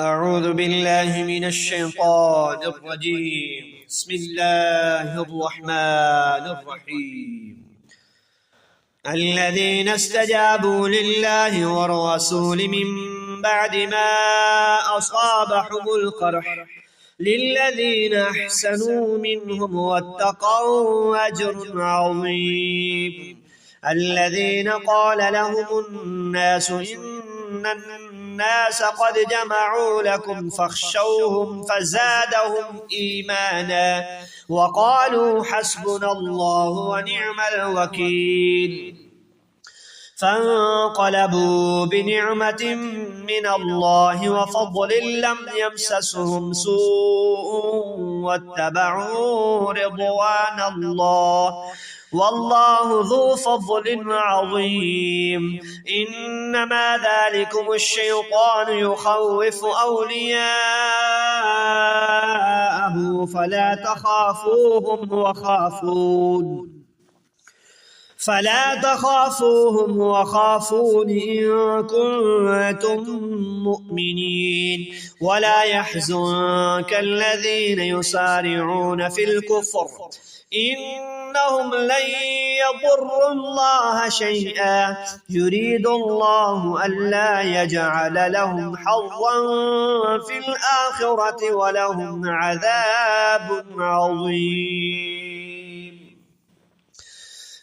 أعوذ بالله من الشيطان الرجيم. بسم الله الرحمن الرحيم. الذين استجابوا لله والرسول من بعد ما أصابهم القرح للذين أحسنوا منهم واتقوا أجر عظيم. الذين قال لهم الناس إن الناس قد جمعوا لكم فاخشوهم فزادهم إيمانا وقالوا حسبنا الله ونعم الوكيل. فانقلبوا بنعمة من الله وفضل لم يمسسهم سوء واتبعوا رضوان الله والله ذو فضل عظيم. إنما ذلكم الشيطان يخوف أولياءه فلا تخافوهم وخافون إن كنتم مؤمنين. ولا يحزنك الذين يسارعون في الكفر إنهم لن يضروا الله شيئا يريد الله ألا يجعل لهم حظا في الآخرة ولهم عذاب عظيم.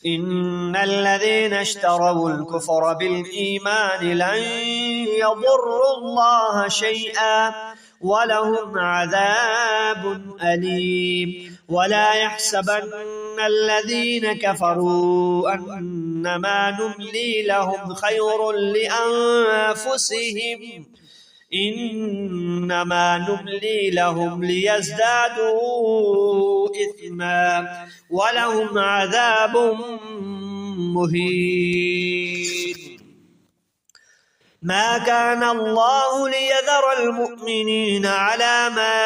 إن الذين اشتروا الكفر بالإيمان لن يضروا الله شيئا ولهم عذاب أليم. ولا يحسبن الذين كفروا أنما نملي لهم خير لأنفسهم إنما نملي لهم ليزدادوا إثما ولهم عذاب مهين. ما كان الله ليذر المؤمنين على ما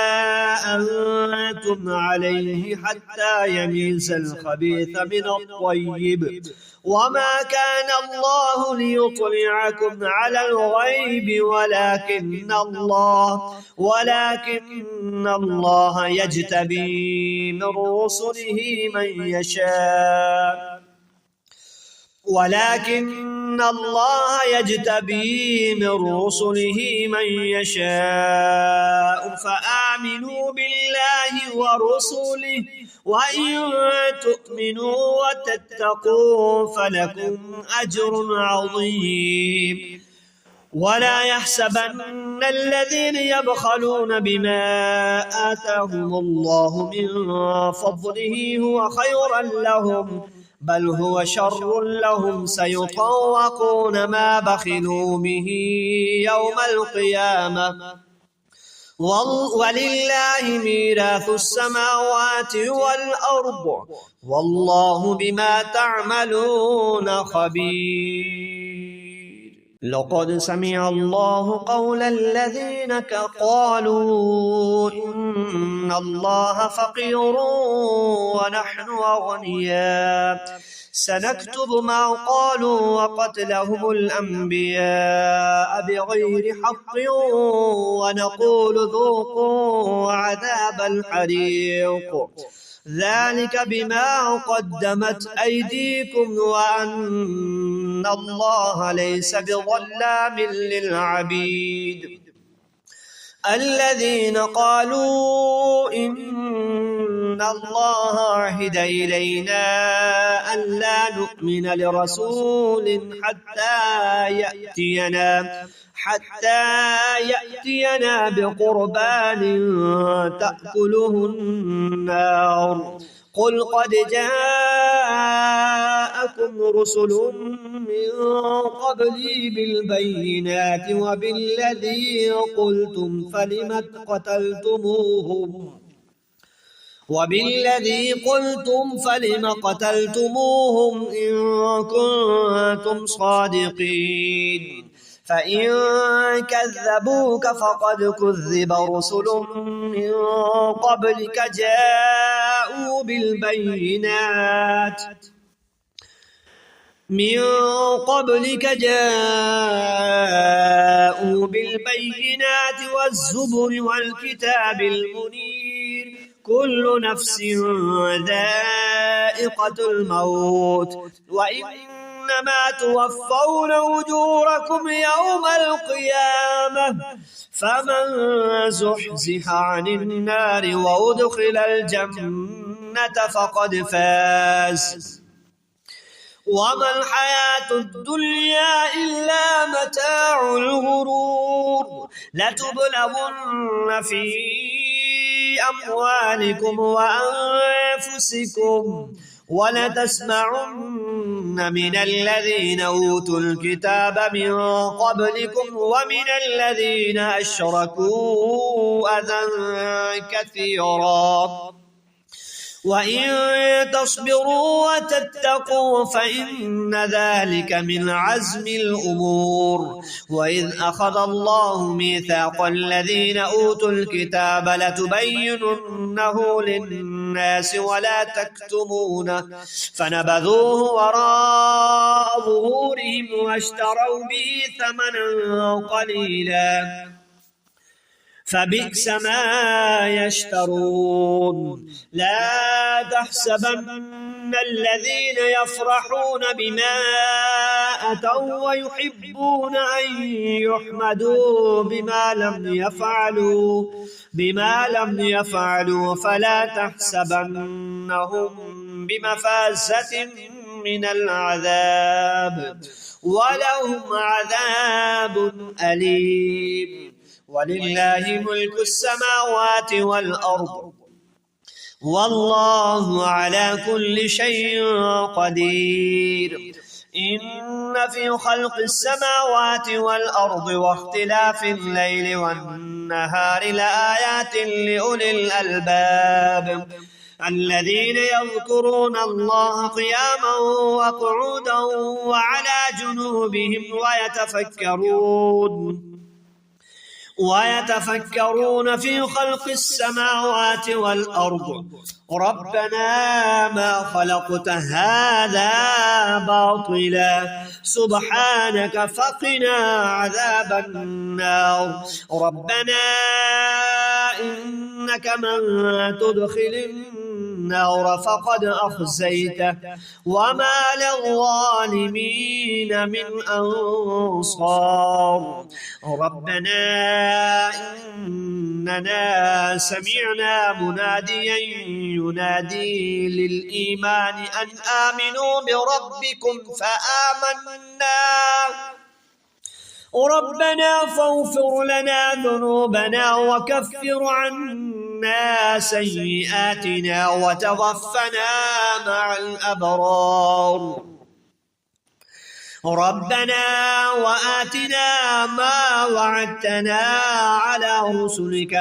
أنتم عليه حتى يميز الخبيث من الطيب وما كان الله ليطلعكم على الغيب ولكن الله يجتبي من رسله من يشاء فآمنوا بالله ورسله وإن تؤمنوا وتتقوا فلكم أجر عظيم. ولا يحسبن الذين يبخلون بما آتاهم الله من فضله هو خيرا لهم بل هو شر لهم سيطوقون ما بخلوا به يوم القيامة ولله ميراث السماوات والأرض والله بما تعملون خبير. لقد سمع الله قول الذين قالوا إن الله فقير ونحن أغنياء سنكتب ما قالوا وقتلهم الأنبياء بغير حق ونقول ذوقوا عذاب الحريق ذلك بما قدمت أيديكم وأن الله ليس بظلام للعبيد. الذين قالوا إن الله عهد إلينا ألا نؤمن لرسول حتى يأتينا بقربان تأكله النار قل قد جاءكم رسل من قبلي بالبينات وبالذي قلتم فلم قتلتموهم إن كنتم صادقين. فإن كذبوك فقد كذب رسل من قبلك جاءوا بالبينات من قبلك جاءوا بالبينات والزبر والكتاب المنير كل نفس ذائقة الموت وإنما توفون أجوركم يوم القيامة فمن زحزح عن النار وأدخل الجنة فقد فاز وما الحياة الدنيا إلا متاع الغرور لتبلغن في أموالكم وأنفسكم ولتسمعن من الذين أوتوا الكتاب من قبلكم ومن الذين أشركوا أذى كثيرا وإن تصبروا وتتقوا فإن ذلك من عزم الأمور وإذ أخذ الله ميثاق الذين أوتوا الكتاب لتبيننه للناس ولا تكتمونه فنبذوه وراء ظهورهم واشتروا به ثمنا قليلا فبئس ما يشترون لا تحسبن الذين يفرحون بما أتوا ويحبون أن يحمدوا بما لم يفعلوا فلا تحسبنهم بمفازة من العذاب ولهم عذاب أليم ولله ملك السماوات والأرض والله على كل شيء قدير إن في خلق السماوات والأرض واختلاف الليل والنهار لآيات لأولي الألباب الذين يذكرون الله قياما وقعودا وعلى جنوبهم ويتفكرون في خلق السماوات والأرض ربنا ما خلقت هذا باطلا سبحانك فقنا عذاب النار ربنا إنك من تدخل النار فقد أخزيته وما للظالمين من أنصار ربنا إننا سمعنا مناديا ينادي للإيمان أن آمنوا بربكم فآمنا ربنا فاغفر لنا ذنوبنا وكفر عنا سيئاتنا وتوفنا مع الأبرار ربنا وآتنا ما وعدتنا على رسلك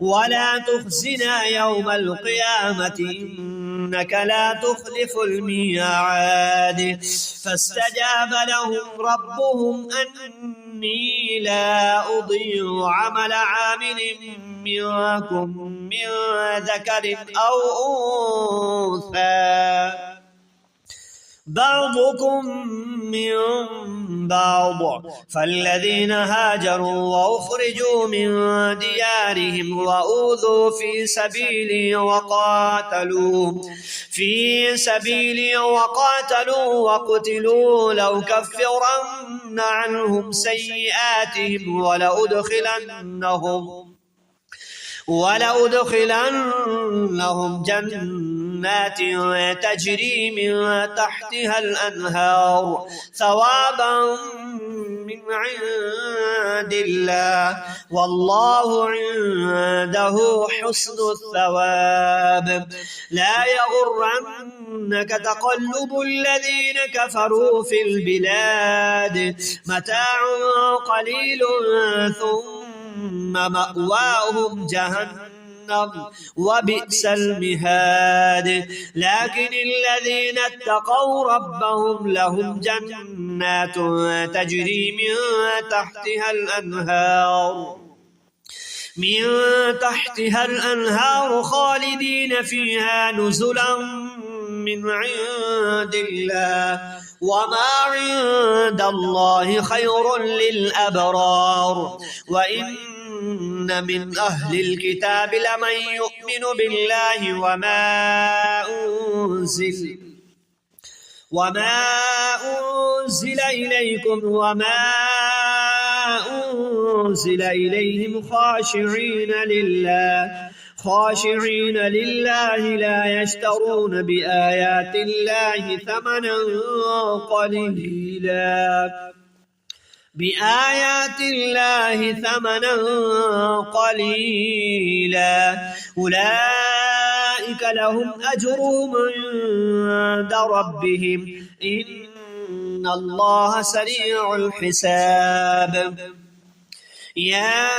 ولا تخزنا يوم القيامة إنك لا تخلف الميعاد فاستجاب لهم ربهم أني لا أضيع عمل عامل منكم من ذكر أو أنثى بعضكم من بعض فالذين هاجروا وأخرجوا من ديارهم وأوذوا في سبيلي وقاتلوا وقتلوا لأكفرن عنهم سيئاتهم ولأدخلنهم جنات تجري من تحتها الأنهار ثوابا من عند الله والله عنده حسن الثواب لا يغرنك تقلب الذين كفروا في البلاد متاع قليل ثم مأواهم جهنم وبئس المهاد لكن الذين اتقوا ربهم لهم جنات تجري من تحتها الأنهار خالدين فيها نزلا من عند الله وما عند الله خير للأبرار وإن من أهل الكتاب لمن يؤمن بالله وما أنزل إليكم وما أنزل إليهم خاشعين لله لا يشترون بآيات الله ثمنا قليلا أولئك لهم أجرهم عند ربهم إن الله سريع الحساب يا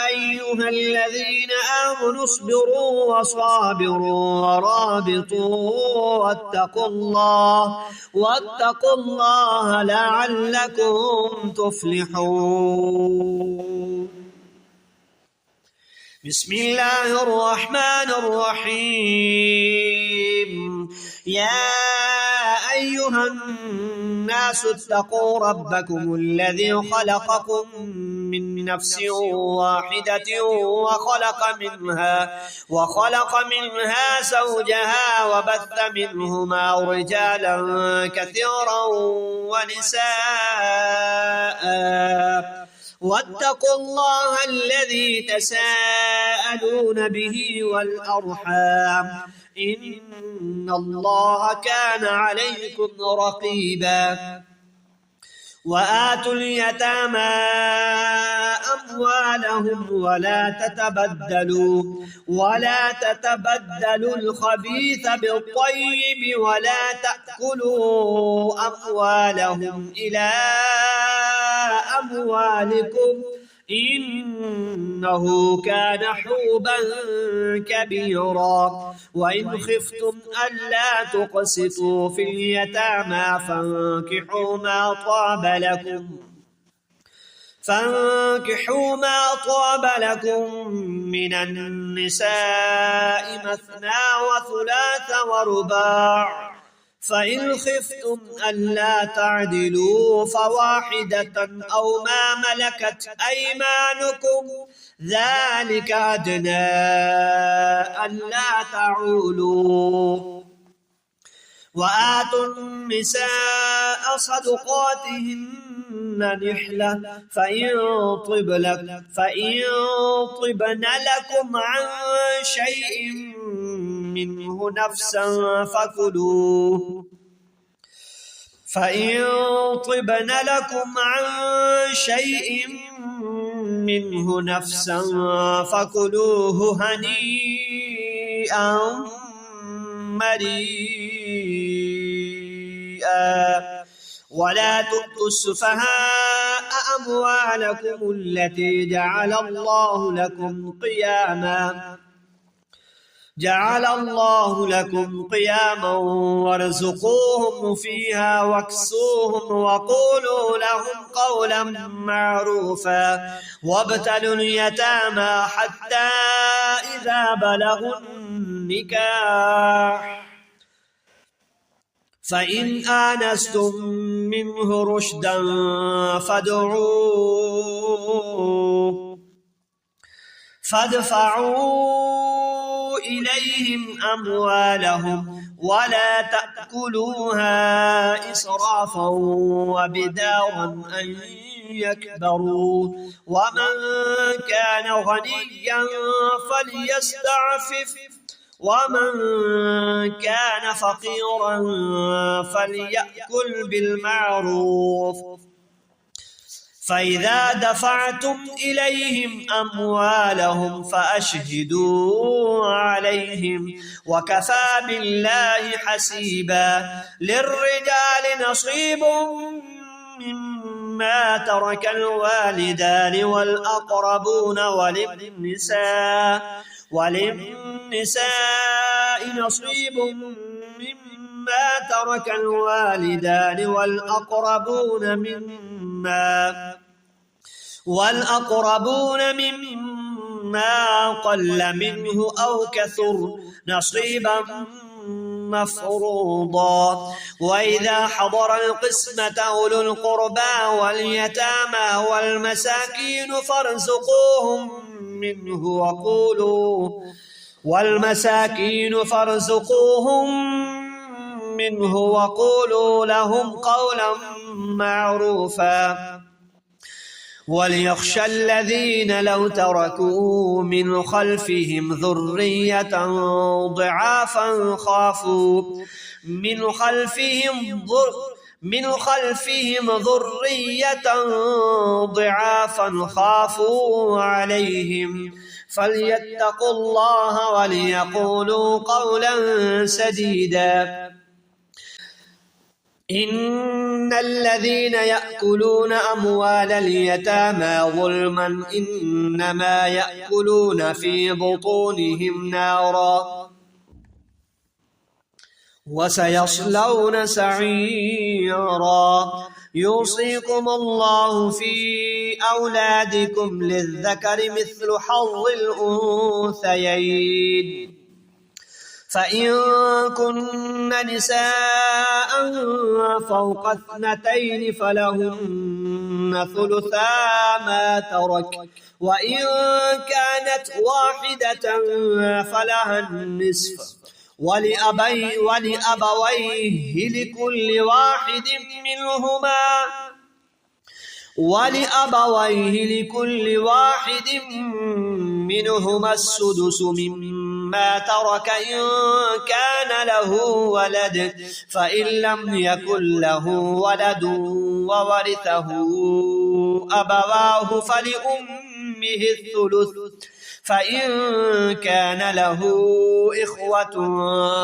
أيها الذين آمنوا اصبروا وصابروا ورابطوا واتقوا الله لعلكم تفلحون بسم الله الرحمن الرحيم يا أيها الناس اتقوا ربكم الذي خلقكم من نفس واحدة وخلق منها زوجها وبث منهما رجالا كثيرا ونساء واتقوا الله الذي تساءلون به والأرحام إن الله كان عليكم رقيبا وآتوا اليتامى أموالهم ولا تتبدلوا الخبيث بالطيب ولا تأكلوا أموالهم إلى أموالكم إنه كان حوبا كبيرا وإن خفتم ألا تقسطوا في اليتامى فانكحوا ما طاب لكم من النساء مثنى وثلاث ورباع فإن خفتم ألا تعدلوا فواحدة أو ما ملكت أيمانكم ذلك أدنى ألا تعولوا وآتوا النساء صدقاتهن نحلة فإن طبن لكم عن شيء منه نفسا فكلوه هنيئا مريئا ولا تؤتوا السفهاء أموالكم التي جعل الله لكم قياما وارزقوهم فيها واكسوهم وقولوا لهم قولا معروفا وابتلوا اليتامى حتى إذا بلغوا النكاح فإن آنستم منه رشدا فادفعوا إليهم أموالهم ولا تأكلوها إسرافا وبدارا أن يكبروا ومن كان غنيا فليستعفف ومن كان فقيرا فليأكل بالمعروف فإذا دفعتم إليهم أموالهم فأشهدوا عليهم وكفى بالله حسيبا للرجال نصيب مما ترك الوالدان والأقربون وللنساء نصيب مما ترك الوالدان والأقربون مما قل منه أو كثر نصيبا مفروضا وإذا حضر القسمة أولو القربى واليتامى والمساكين فارزقوهم منه وقولوا لهم قولا معروفا وليخشى الذين لو تركوا من خلفهم ذرية ضعافا خافوا عليهم فليتقوا الله وليقولوا قولا سديدا إن الذين يأكلون أموال اليتامى ظلما إنما يأكلون في بطونهم نارا وسيصلون سعيرا يوصيكم الله في أولادكم للذكر مثل حظ الأنثيين فإن كن نساء فوق 2 فلهن ثلثا ما ترك وإن كانت واحدة فلها النصف ولأبويه لكل واحد منهما السدس مما ترك إن كان له ولد فإن لم يكن له ولد وورثه أبواه فلأمه الثلث فإن كان له إخوة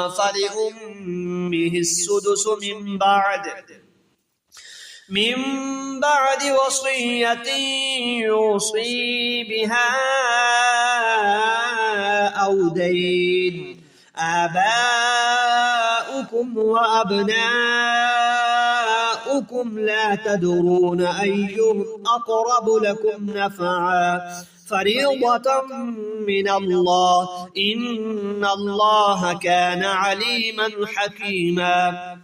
فلأمه السدس من بعد وصية يوصي بها أو دين آباؤكم وأبناؤكم لا تدرون أيهم أقرب لكم نفعا فريضة من الله إن الله كان عليما حكيما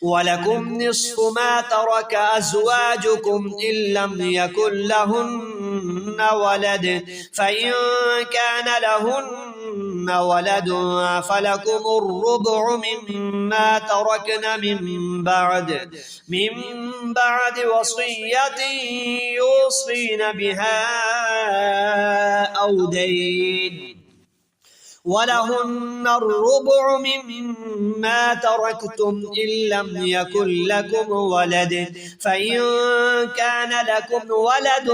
ولكم نصف ما ترك أزواجكم إن لم يكن لهن ولد فإن كان لهن ولد فلكم الربع مما تركن من بعد وصية يوصين بها أو دين ولهن الربع مما تركتم إن لم يكن لكم ولد فإن كان لكم ولد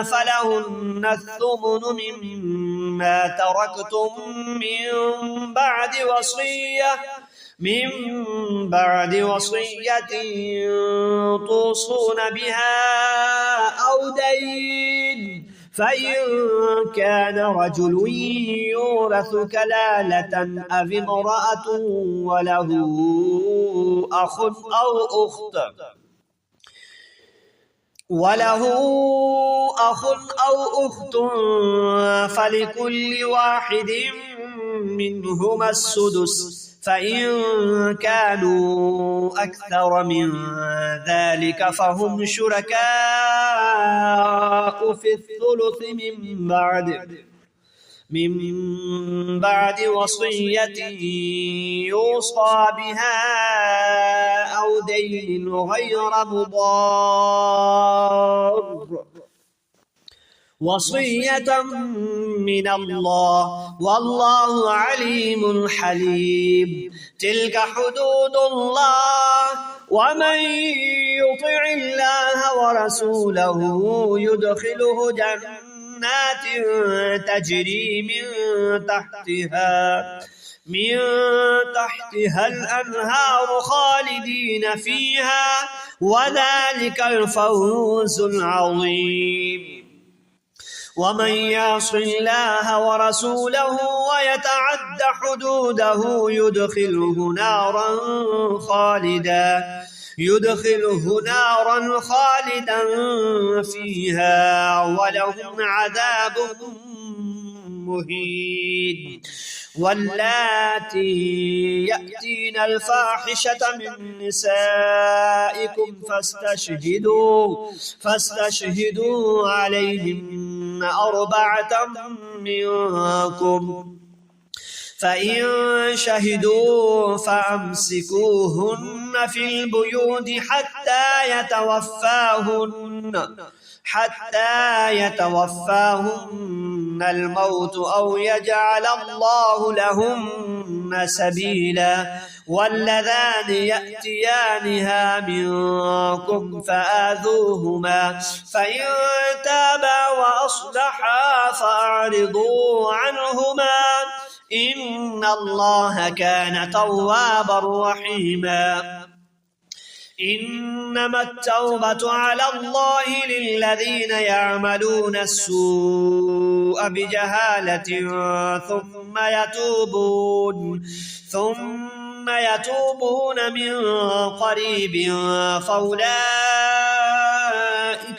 فلهن الثمن مما تركتم من بعد وصية توصون بها أو دين فإن كان رجل يورث كلالة أو امرأة وله أخ أو أخت فلكل واحد منهما السدس فإن كانوا أكثر من ذلك فهم شركاء في الثلث من بعد وصية يوصى بها أو دين غير مضار وصية من الله والله عليم حليم تلك حدود الله ومن يطع الله ورسوله يدخله جنات تجري من تحتها الأنهار خالدين فيها وذلك الفوز العظيم ومن يعص الله ورسوله ويتعد حدوده يدخله نارا خالدا فيها ولهم عذاب مهين واللاتي يأتين الفاحشة من نسائكم فاستشهدوا عليهن 4 منكم، فإن شهدوا فأمسكوهن في البيوت حتى يتوفاهن الموت أو يجعل الله لهن سبيلا. واللذان يأتيانها منكم فآذوهما، فإن تابا وأصلحا فأعرضوا عنهما، إن الله كان توابا رحيما. إنما التوبة على الله للذين يعملون السوء بجهالة ثم يتوبون من قريب فأولئك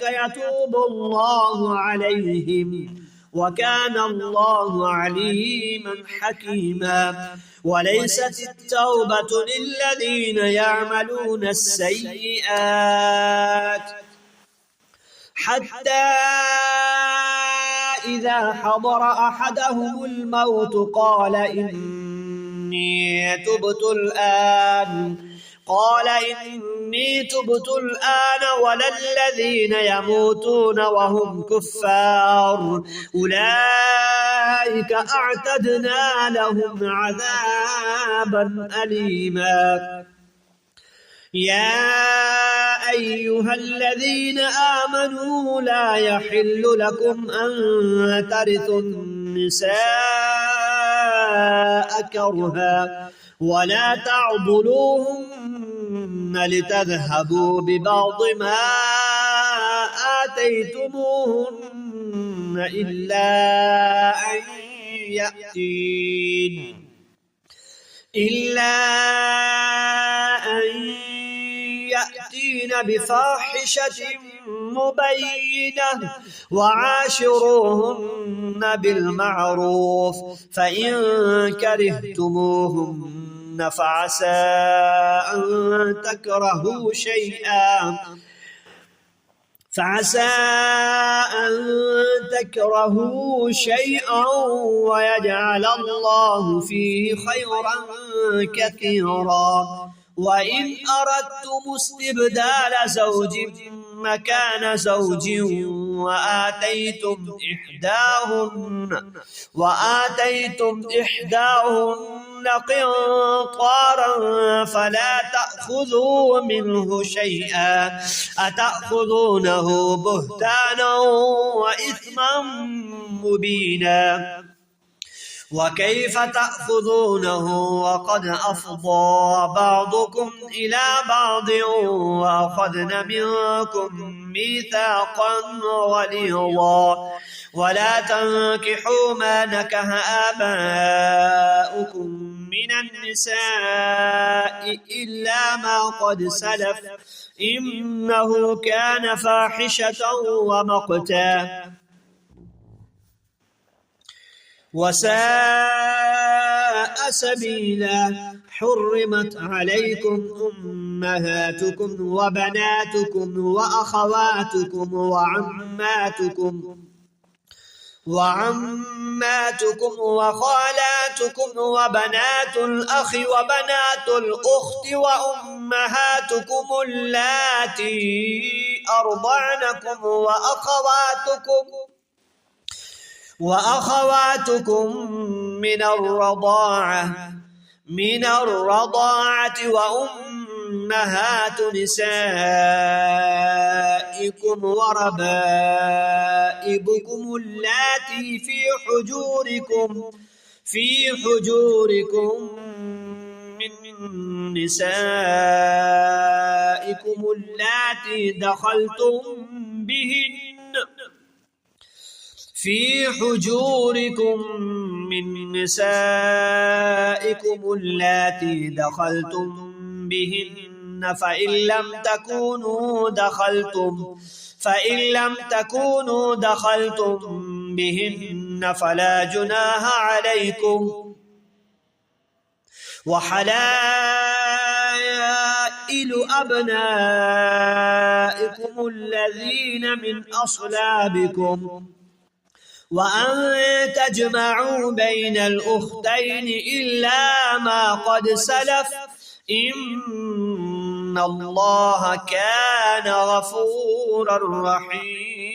يتوب الله عليهم، وكان الله عليما حكيما. وليست التوبة للذين يعملون السيئات حتى إذا حضر أحدهم الموت قال إني تبت الآن ولا الذين يموتون وهم كفار، أولئك أعتدنا لهم عذابا أليما. يا أيها الذين آمنوا لا يحل لكم أن ترثوا النساء كرها ولا تعضلوهن لتذهبوا ببعض ما آتيتموهن إلا أن يأتين بفاحشة مبينة، وعاشروهن بالمعروف، فإن كرهتموهن فعسى أن تكرهوا شيئا ويجعل الله فيه خيرا كثيرا. وإن أردتم استبدال زوج مكان زوج وآتيتم إحداهن قنطارا فلا تأخذوا منه شيئا، أتأخذونه بهتانا وإثما مبينا. وكيف تأخذونه وقد أفضى بعضكم إلى بعض وأخذن منكم ميثاقا غليظا. ولا تنكحوا ما نكح آباؤكم من النساء إلا ما قد سلف إنه كان فاحشة ومقتا وساء سبيلا. حرمت عليكم أمهاتكم وبناتكم وأخواتكم وعماتكم وخالاتكم وبنات الأخ وبنات الأخت وأمهاتكم اللاتي أرضعنكم وأخواتكم من الرضاعة وأمهات نسائكم وربائبكم اللاتي في حجوركم من نسائكم اللاتي دخلتم بهن فإن لم تكونوا دخلتم بهن فلا جناح عليكم وحلائل أبنائكم الذين من أصلابكم وأن تجمعوا بين الأختين إلا ما قد سلف إن الله كان غفورا رحيما.